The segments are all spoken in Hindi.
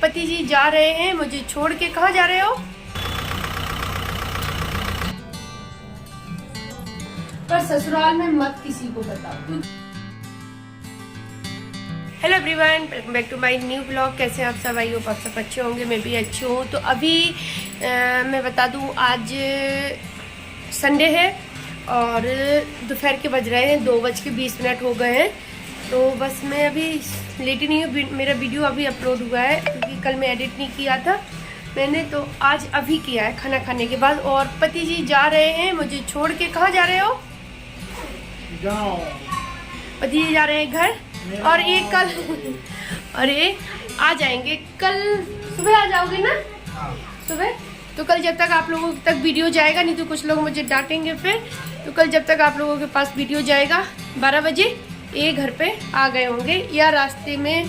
पति जी जा रहे हैं मुझे छोड़ के। कहाँ जा रहे हो? पर ससुराल में मत किसी को बताओ। Hello everyone, welcome back to my new blog. कैसे हैं आप सब? आई होप आप सब अच्छे होंगे, मैं भी अच्छी हूँ। तो अभी मैं बता दूँ, आज संडे है और दोपहर के बज रहे हैं 2:20 हो गए हैं। तो बस मैं अभी लेटी नहीं हूँ। मेरा वीडियो अभी अपलोड हुआ है क्योंकि कल मैं एडिट नहीं किया था मैंने, तो आज अभी किया है खाना खाने के बाद। और पति जी जा रहे हैं मुझे छोड़ के। कहाँ जा रहे हो? पति जी जा रहे हैं घर, और ये कल अरे आ जाएंगे कल सुबह। आ जाओगे ना सुबह? तो कल जब तक आप लोगों तक वीडियो जाएगा, नहीं तो कुछ लोग मुझे डांटेंगे फिर, तो कल जब तक आप लोगों के पास वीडियो जाएगा 12 बजे ये घर पे आ गए होंगे, या रास्ते में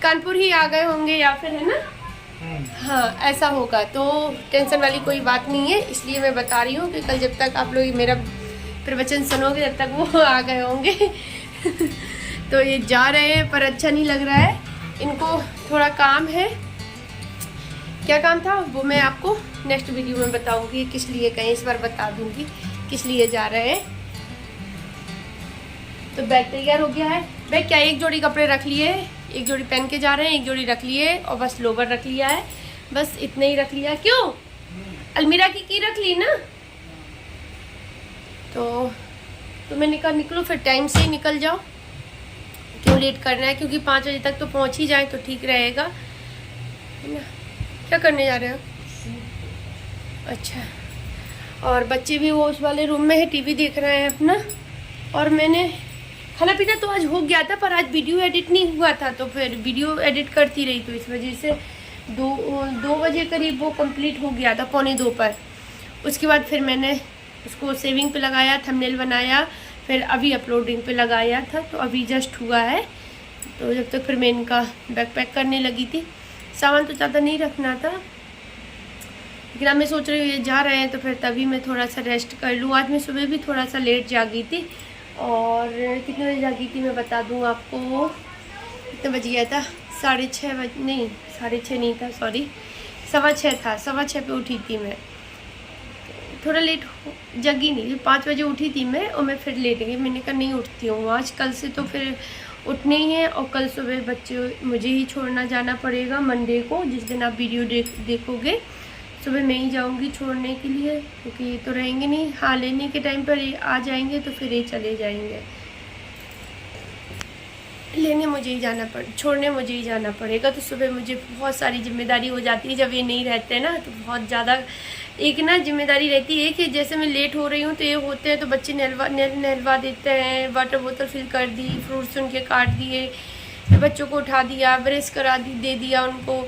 कानपुर ही आ गए होंगे, या फिर है ना। हाँ, ऐसा होगा। तो टेंशन वाली कोई बात नहीं है, इसलिए मैं बता रही हूँ कि कल जब तक आप लोग मेरा प्रवचन सुनोगे तब तक वो आ गए होंगे। तो ये जा रहे हैं, पर अच्छा नहीं लग रहा है इनको। थोड़ा काम है। क्या काम था वो मैं आपको नेक्स्ट वीडियो में बताऊंगी किस लिए गए। इस बार बता दूंगी किस लिए जा रहे हैं। तो बैग तैयार हो गया है। बैग क्या, एक जोड़ी कपड़े रख लिए, एक जोड़ी पहन के जा रहे हैं, एक जोड़ी रख लिए, और बस लोवर रख लिया है। बस इतना ही रख लिया। क्यों? अलमीरा की रख ली ना। तो मैंने कहा निकलो, फिर टाइम से ही निकल जाओ। क्यों लेट करना है? क्योंकि 5 बजे तक तो पहुंच ही जाए तो ठीक रहेगा, है ना। क्या करने जा रहे हो? अच्छा। और बच्चे भी वो उस वाले रूम में है, टीवी देख रहे हैं अपना। और मैंने खाना पीना तो आज हो गया था, पर आज वीडियो एडिट नहीं हुआ था, तो फिर वीडियो एडिट करती रही, तो इस वजह से 2 बजे करीब वो कंप्लीट हो गया था, 1:45 पर। उसके बाद फिर मैंने उसको सेविंग पे लगाया, थंबनेल बनाया, फिर अभी अपलोडिंग पे लगाया था, तो अभी जस्ट हुआ है। तो जब तक फिर मैं इनका बैग पैक करने लगी थी। सामान तो ज़्यादा नहीं रखना था, लेकिन अब मैं सोच रही हूँ ये जा रहे हैं तो फिर तभी मैं थोड़ा सा रेस्ट कर लूँ। आज मैं सुबह भी थोड़ा सा लेट जागी थी, और कितने बजे जागी थी मैं बता दूँ आपको। कितने बज गया था? 6:30 बजे नहीं, 6:30 नहीं था, सॉरी 6:15 था। 6:15 पे उठी थी मैं। थोड़ा लेट जगी नहीं, 5 बजे उठी थी मैं, और मैं फिर लेट गई। मैंने कहा नहीं उठती हूँ आज, कल से तो फिर उठने ही है। और कल सुबह बच्चे मुझे ही छोड़ना जाना पड़ेगा मंडे को, जिस दिन आप वीडियो देखोगे। सुबह मैं ही जाऊंगी छोड़ने के लिए, क्योंकि ये तो रहेंगे नहीं। हाँ, लेने के टाइम पर ये आ जाएंगे तो फिर ये चले जाएंगे। लेने मुझे ही जाना छोड़ने मुझे ही जाना पड़ेगा। तो सुबह मुझे बहुत सारी जिम्मेदारी हो जाती है जब ये नहीं रहते ना, तो बहुत ज़्यादा एक ना जिम्मेदारी रहती है कि जैसे मैं लेट हो रही हूँ तो ये होते हैं तो बच्चे नहलवा देते हैं, वाटर बोतल फिल कर दी, फ्रूट्स उनके काट दिए, बच्चों को उठा दिया, ब्रश करा दे दिया उनको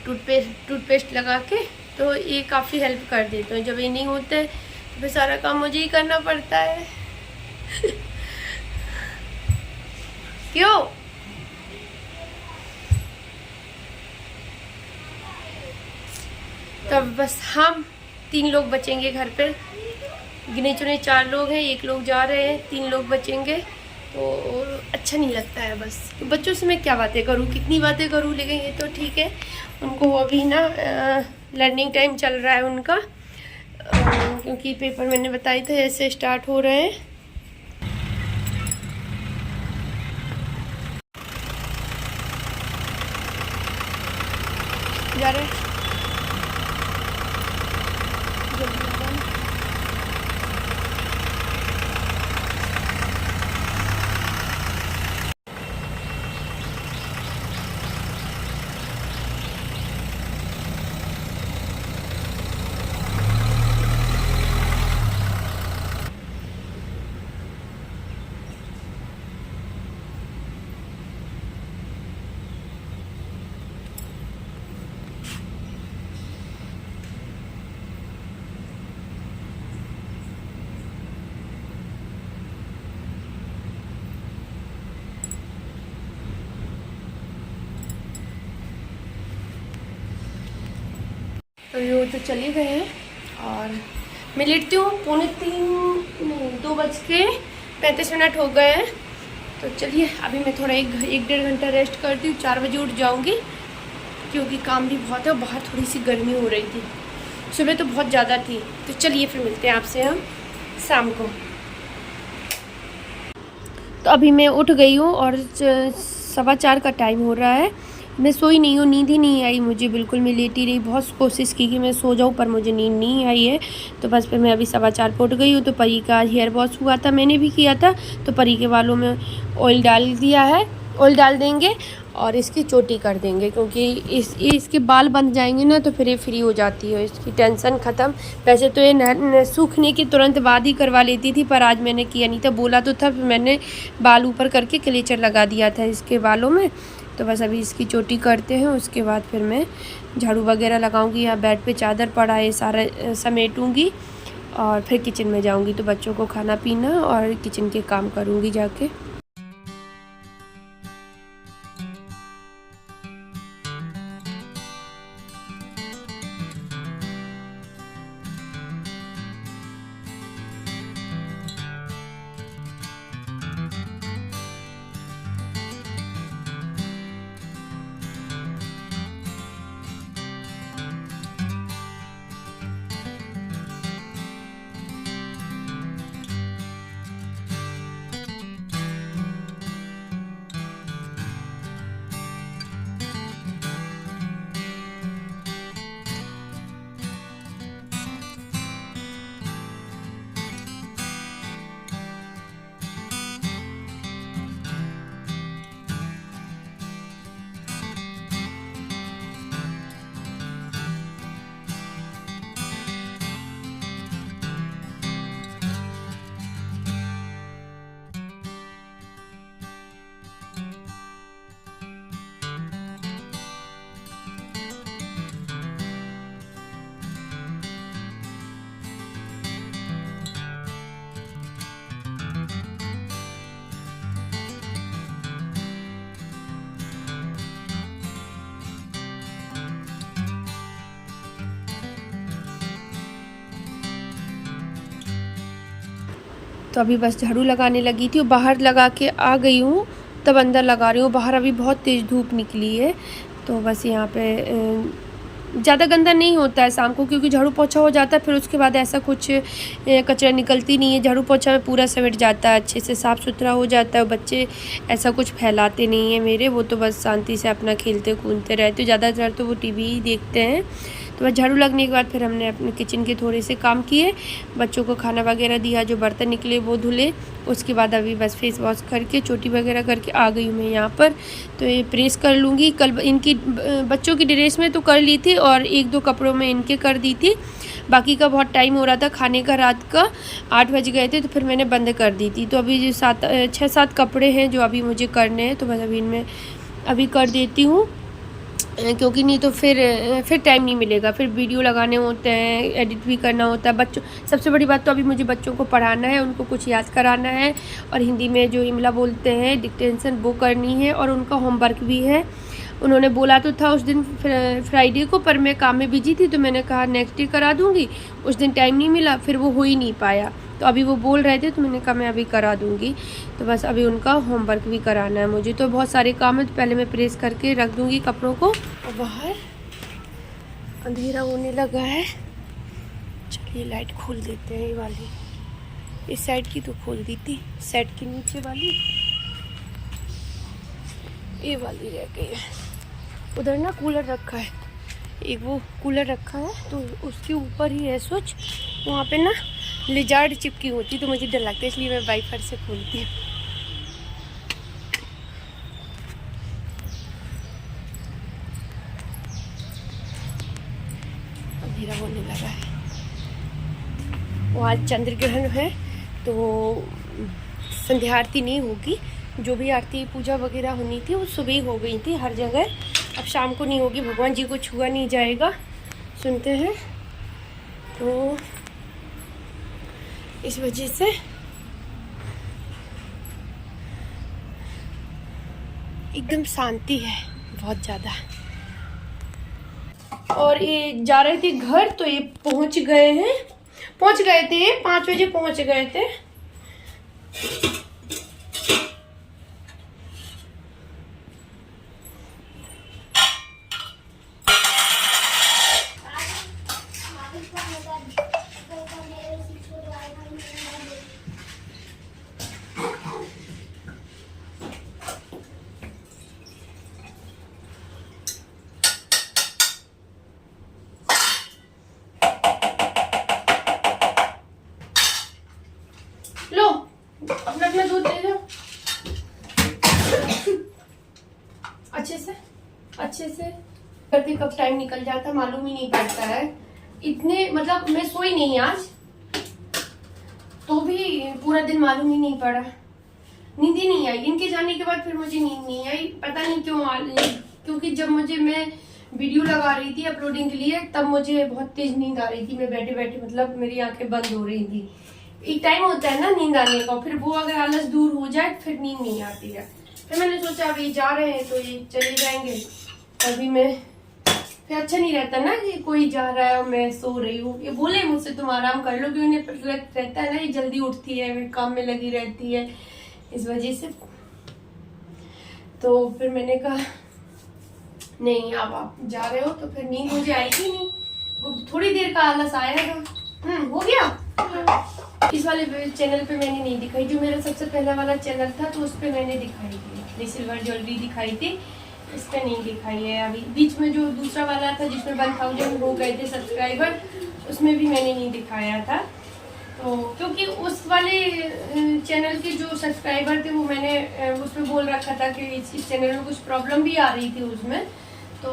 टूथपेस्ट लगा के। तो ये काफ़ी हेल्प कर देते हैं। जब ये नहीं होते तो फिर सारा काम मुझे ही करना पड़ता है। क्यों? तब बस हम 3 लोग बचेंगे घर पे। गिने चुने 4 लोग हैं, 1 लोग जा रहे हैं, 3 लोग बचेंगे। तो अच्छा नहीं लगता है बस। तो बच्चों से मैं क्या बातें करूं, कितनी बातें करूं, लेकिन ये तो ठीक है। उनको अभी ना लर्निंग टाइम चल रहा है उनका, क्योंकि पेपर मैंने बताए थे ऐसे स्टार्ट हो रहे हैं। जा रहे हैं तो ये तो चले गए हैं, और मैं लेटती हूँ 2:35 हो गए हैं। तो चलिए अभी मैं थोड़ा 1-1.5 घंटा रेस्ट करती हूँ, 4 बजे उठ जाऊँगी। क्योंकि काम भी बहुत है और बाहर थोड़ी सी गर्मी हो रही थी, सुबह तो बहुत ज़्यादा थी। तो चलिए फिर मिलते हैं आपसे हम शाम को। तो अभी मैं उठ गई हूँ और 4:15 का टाइम हो रहा है। मैं सोई नहीं हूँ, नींद ही नहीं आई मुझे बिल्कुल। मैं लेटी रही, बहुत कोशिश की कि मैं सो जाऊँ पर मुझे नींद नहीं आई है। तो बस फिर मैं अभी 4:15 पर उठ गई हूँ। तो परी का हेयर वॉश हुआ था, मैंने भी किया था। तो परी के बालों में ऑयल डाल दिया है, ऑयल डाल देंगे और इसकी चोटी कर देंगे, क्योंकि इसके बाल बंध जाएंगे ना तो फिर ये फ्री हो जाती है, इसकी टेंशन ख़त्म। वैसे तो ये सूखने के तुरंत बाद ही करवा लेती थी, पर आज मैंने किया नहीं था। बोला तो था, फिर मैंने बाल ऊपर करके क्लेचर लगा दिया था इसके बालों में। तो बस अभी इसकी चोटी करते हैं, उसके बाद फिर मैं झाड़ू वगैरह लगाऊंगी। यहाँ बेड पे चादर पड़ा है, सारा समेटूंगी और फिर किचन में जाऊंगी। तो बच्चों को खाना पीना और किचन के काम करूंगी जाके। तो अभी बस झाड़ू लगाने लगी थी और बाहर लगा के आ गई हूँ, तब अंदर लगा रही हूँ। बाहर अभी बहुत तेज़ धूप निकली है। तो बस यहाँ पे ज़्यादा गंदा नहीं होता है शाम को, क्योंकि झाड़ू पोछा हो जाता है। फिर उसके बाद ऐसा कुछ कचरा निकलती नहीं है। झाड़ू पोछा में पूरा समेट जाता है, अच्छे से साफ़ सुथरा हो जाता है। बच्चे ऐसा कुछ फैलाते नहीं हैं मेरे, वो तो बस शांति से अपना खेलते कूदते रहते। ज़्यादातर तो वो टीवी ही देखते हैं। तो बस झाड़ू लगने के बाद फिर हमने अपने किचन के थोड़े से काम किए, बच्चों को खाना वगैरह दिया, जो बर्तन निकले वो धुले। उसके बाद अभी बस फेस वॉश करके चोटी वगैरह करके आ गई हूँ मैं यहाँ पर। तो ये प्रेस कर लूँगी। कल इनकी बच्चों की ड्रेस में तो कर ली थी और 1-2 कपड़ों में इनके कर दी थी। बाकी का बहुत टाइम हो रहा था खाने का, रात का 8 बज गए थे, तो फिर मैंने बंद कर दी थी। तो अभी जो 6-7 कपड़े हैं जो अभी मुझे करने हैं, तो बस अभी इनमें अभी कर देती हूँ, क्योंकि नहीं तो फिर टाइम नहीं मिलेगा। फिर वीडियो लगाने होते हैं, एडिट भी करना होता है। बच्चों सबसे बड़ी बात तो अभी मुझे बच्चों को पढ़ाना है, उनको कुछ याद कराना है और हिंदी में जो इमला बोलते हैं डिक्टेशन वो करनी है और उनका होमवर्क भी है। उन्होंने बोला तो था उस दिन फ्राइडे को, पर मैं काम में बिजी थी तो मैंने कहा नेक्स्ट डे करा दूँगी। उस दिन टाइम नहीं मिला, फिर वो हो ही नहीं पाया। तो अभी वो बोल रहे थे तो मैंने कहा मैं अभी करा दूँगी। तो बस अभी उनका होमवर्क भी कराना है मुझे। तो बहुत सारे काम है, तो पहले मैं प्रेस करके रख दूँगी कपड़ों को। और बाहर अंधेरा होने लगा है। चलिए लाइट खोल देते हैं। ये वाली इस साइड की तो खोल दी थी, सेट के नीचे वाली ये वाली रह गई है। उधर ना कूलर रखा है, एक वो कूलर रखा है तो उसके ऊपर ही है स्विच। वहाँ पे ना लिजार्ड चिपकी होती तो मुझे डर लगता है, इसलिए मैं वाइपर से खोलती हूँ। अंधेरा होने लगा है। वहाँ चंद्र ग्रहण है तो संध्या आरती नहीं होगी। जो भी आरती पूजा वगैरह होनी थी वो सुबह ही हो गई थी हर जगह, अब शाम को नहीं होगी। भगवान जी को छुआ नहीं जाएगा, सुनते हैं, तो इस वजह से एकदम शांति है बहुत ज़्यादा। और ये जा रहे थे घर, तो ये पहुंच गए थे 5 बजे पहुंच गए थे। करते कब टाइम निकल जाता मालूम ही नहीं पड़ता है। इतने मतलब मैं सोई नहीं आज, तो भी पूरा दिन मालूम ही नहीं पड़ा, नींद ही नहीं आई। इनके जाने के बाद फिर मुझे नींद नहीं आई, पता नहीं क्यों। क्योंकि जब मैं वीडियो लगा रही थी अपलोडिंग के लिए, तब मुझे बहुत तेज नींद आ रही थी। मैं बैठे बैठे मतलब मेरी आंखें बंद हो रही थी। एक टाइम होता है ना नींद आने का, फिर वो अगर आलस दूर हो जाए फिर नींद नहीं आती है। फिर मैंने सोचा अभी जा रहे हैं तो ये चले जाएंगे, अभी मैं फिर अच्छा नहीं रहता ना कि कोई जा रहा है और मैं सो रही हूँ। ये बोले मुझसे तुम आराम कर लो, क्योंकि उन्हें रहता है ना ये जल्दी उठती है, काम में लगी रहती है, इस वजह से। तो फिर मैंने कहा नहीं, अब आप जा रहे हो तो फिर नींद मुझे आएगी नहीं, वो थोड़ी देर का आलस आएगा। हो गया। इस वाले चैनल पे मैंने नहीं दिखाई, जो मेरा सबसे पहला वाला चैनल था तो उस पे मैंने दिखाई थी, सिल्वर ज्वेलरी दिखाई थी, इस पे नहीं दिखाई है अभी। बीच में जो दूसरा वाला था जिसमें 1000 हो गए थे सब्सक्राइबर, उसमें भी मैंने नहीं दिखाया था। तो क्योंकि उस वाले चैनल के जो सब्सक्राइबर थे वो मैंने उसमें बोल रखा था कि इस चैनल में कुछ प्रॉब्लम भी आ रही थी उसमें, तो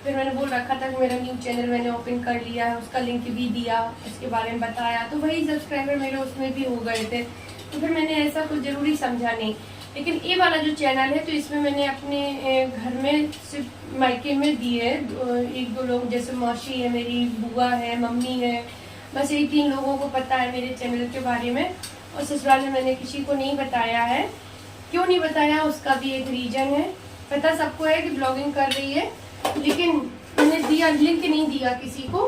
फिर मैंने बोल रखा था कि मेरा न्यू चैनल मैंने ओपन कर लिया है, उसका लिंक भी दिया, उसके बारे में बताया, तो वही सब्सक्राइबर मेरे उसमें भी हो गए थे। तो फिर मैंने ऐसा कुछ ज़रूरी समझा नहीं। लेकिन ये वाला जो चैनल है तो इसमें मैंने अपने घर में सिर्फ मायके में दिए है, 1-2 लोग, जैसे मौसी है मेरी, बुआ है, मम्मी है, बस यही 3 लोगों को पता है मेरे चैनल के बारे में। और ससुराल में मैंने किसी को नहीं बताया है। क्यों नहीं बताया उसका भी एक रीज़न है। पता सबको है कि ब्लॉगिंग कर रही है, लेकिन मैंने दिया लिंक नहीं दिया किसी को,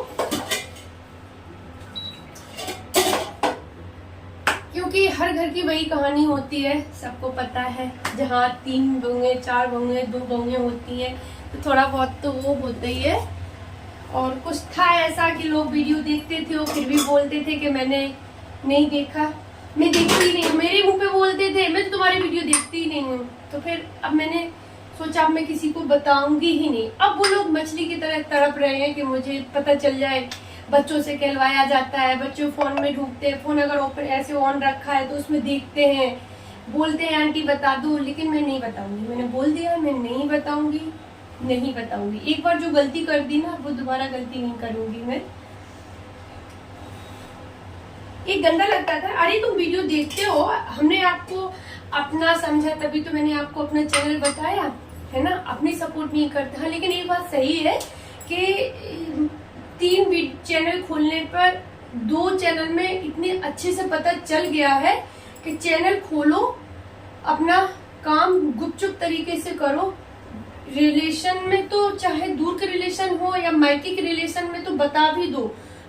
क्योंकि हर घर की वही कहानी होती है, सबको पता है। जहाँ 3 बहुएं, 4 बहुएं, 2 बहुएं होती हैं तो थोड़ा बहुत तो वो होता ही है। और कुछ था ऐसा कि लोग वीडियो देखते थे और फिर भी बोलते थे कि मैंने नहीं देखा, मैं देखती ही नहीं हूँ, मेरे मुंह पे बोलते थे मैं तो तुम्हारी वीडियो देखती ही नहीं हूँ। तो फिर अब मैंने सोचा अब मैं किसी को बताऊंगी ही नहीं। अब वो लोग मछली की तरह तड़प रहे हैं कि मुझे पता चल जाए। बच्चों से कहलवाया जाता है, बच्चों फोन में ढूंढते हैं, फोन अगर ओपन ऐसे ऑन रखा है तो उसमें देखते हैं, बोलते हैं आंटी बता दो, लेकिन मैं नहीं बताऊंगी। मैंने बोल दिया मैं नहीं बताऊंगी, नहीं बताऊंगी। एक बार जो गलती कर दी ना वो दोबारा गलती नहीं करूंगी मैं। एक गंदा लगता था, अरे तुम वीडियो देखते हो, हमने आपको अपना समझा तभी तो मैंने आपको अपना चैनल बताया है ना, अपनी सपोर्ट नहीं करता। लेकिन एक बात सही है कि 3 चैनल खोलने पर 2 चैनल में इतने अच्छे से पता चल गया है कि चैनल खोलो, अपना काम गुपचुप तरीके से करो। रिलेशन में तो चाहे दूर के रिलेशन हो या मायके के रिलेशन में तो बता भी दो,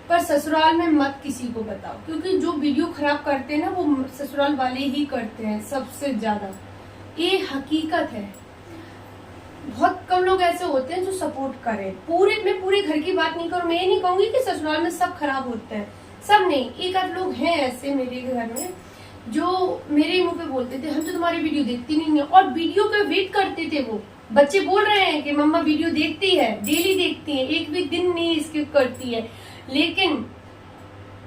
पर ससुराल में मत किसी को बताओ, क्योंकि जो वीडियो खराब करते हैं ना वो ससुराल वाले ही करते हैं सबसे ज्यादा। ये हकीकत है। बहुत कम लोग ऐसे होते हैं जो सपोर्ट करें। मैं पूरे घर की बात नहीं करूं, मैं ये नहीं कहूंगी कि ससुराल में सब खराब होते हैं, सब नहीं। एक आध लोग हैं ऐसे मेरे घर में जो मेरे मुंह पे बोलते थे हम तो तुम्हारी वीडियो देखती नहीं है, और वीडियो का वेट करते थे। वो बच्चे बोल रहे हैं कि मम्मा वीडियो देखती है, डेली देखती है, एक भी दिन नहीं स्किप करती है, लेकिन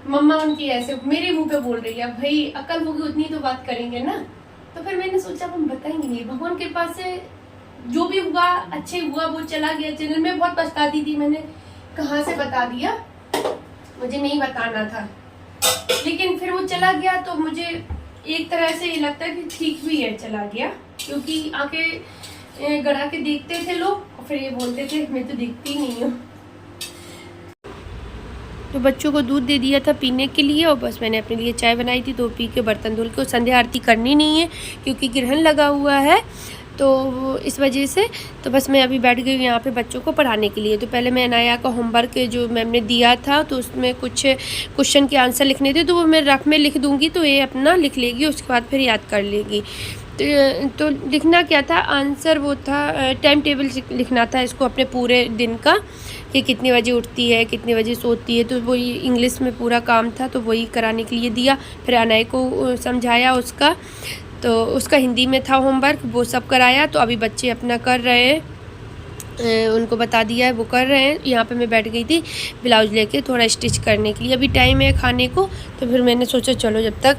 मम्मा उनकी ऐसे मेरे मुंह पे बोल रही है। भाई अकल होगी उतनी तो बात करेंगे ना। तो फिर मैंने सोचा हम बताएंगे नहीं, भगवान के पास से जो भी हुआ अच्छे हुआ, वो चला गया चैनल में। बहुत पछताती थी, मैंने कहाँ से बता दिया, मुझे नहीं बताना था, लेकिन फिर वो चला गया तो मुझे एक तरह से ये लगता है कि ठीक भी है चला गया, क्योंकि आके गड़ा के देखते थे लोग और फिर ये बोलते थे मैं तो देखती नहीं हूँ। तो बच्चों को दूध दे दिया था पीने के लिए, और बस मैंने अपने लिए चाय बनाई थी, तो पी के बर्तन धुल के। संध्या आरती करनी नहीं है क्योंकि ग्रहण लगा हुआ है, तो इस वजह से तो बस मैं अभी बैठ गई यहाँ पे बच्चों को पढ़ाने के लिए। तो पहले मैं अनाया का होमवर्क जो मैम ने दिया था तो उसमें कुछ क्वेश्चन के आंसर लिखने थे, तो वो मैं रफ में लिख दूँगी तो ये अपना लिख लेगी, उसके बाद फिर याद कर लेगी। तो लिखना क्या था, आंसर वो था टाइम टेबल लिखना था इसको अपने पूरे दिन का, कि कितने बजे उठती है, कितने बजे सोती है। तो वही इंग्लिश में पूरा काम था, तो वही कराने के लिए दिया। फिर अनाया को समझाया उसका, तो उसका हिंदी में था होमवर्क, वो सब कराया। तो अभी बच्चे अपना कर रहे हैं। उनको बता दिया है, वो कर रहे हैं। यहाँ पे मैं बैठ गई थी ब्लाउज लेके थोड़ा स्टिच करने के लिए। अभी टाइम है खाने को, तो फिर मैंने सोचा चलो जब तक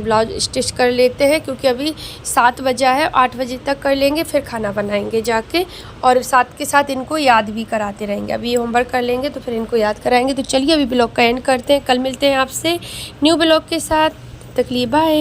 ब्लाउज स्टिच कर लेते हैं, क्योंकि अभी 7 बजा है, 8 बजे तक कर लेंगे, फिर खाना बनाएंगे जाके, और साथ के साथ इनको याद भी कराते रहेंगे। अभी ये होमवर्क कर लेंगे तो फिर इनको याद कराएंगे। तो चलिए अभी ब्लॉग का एंड करते हैं, कल मिलते हैं आपसे न्यू ब्लॉग के साथ। तब तक के लिए बाय।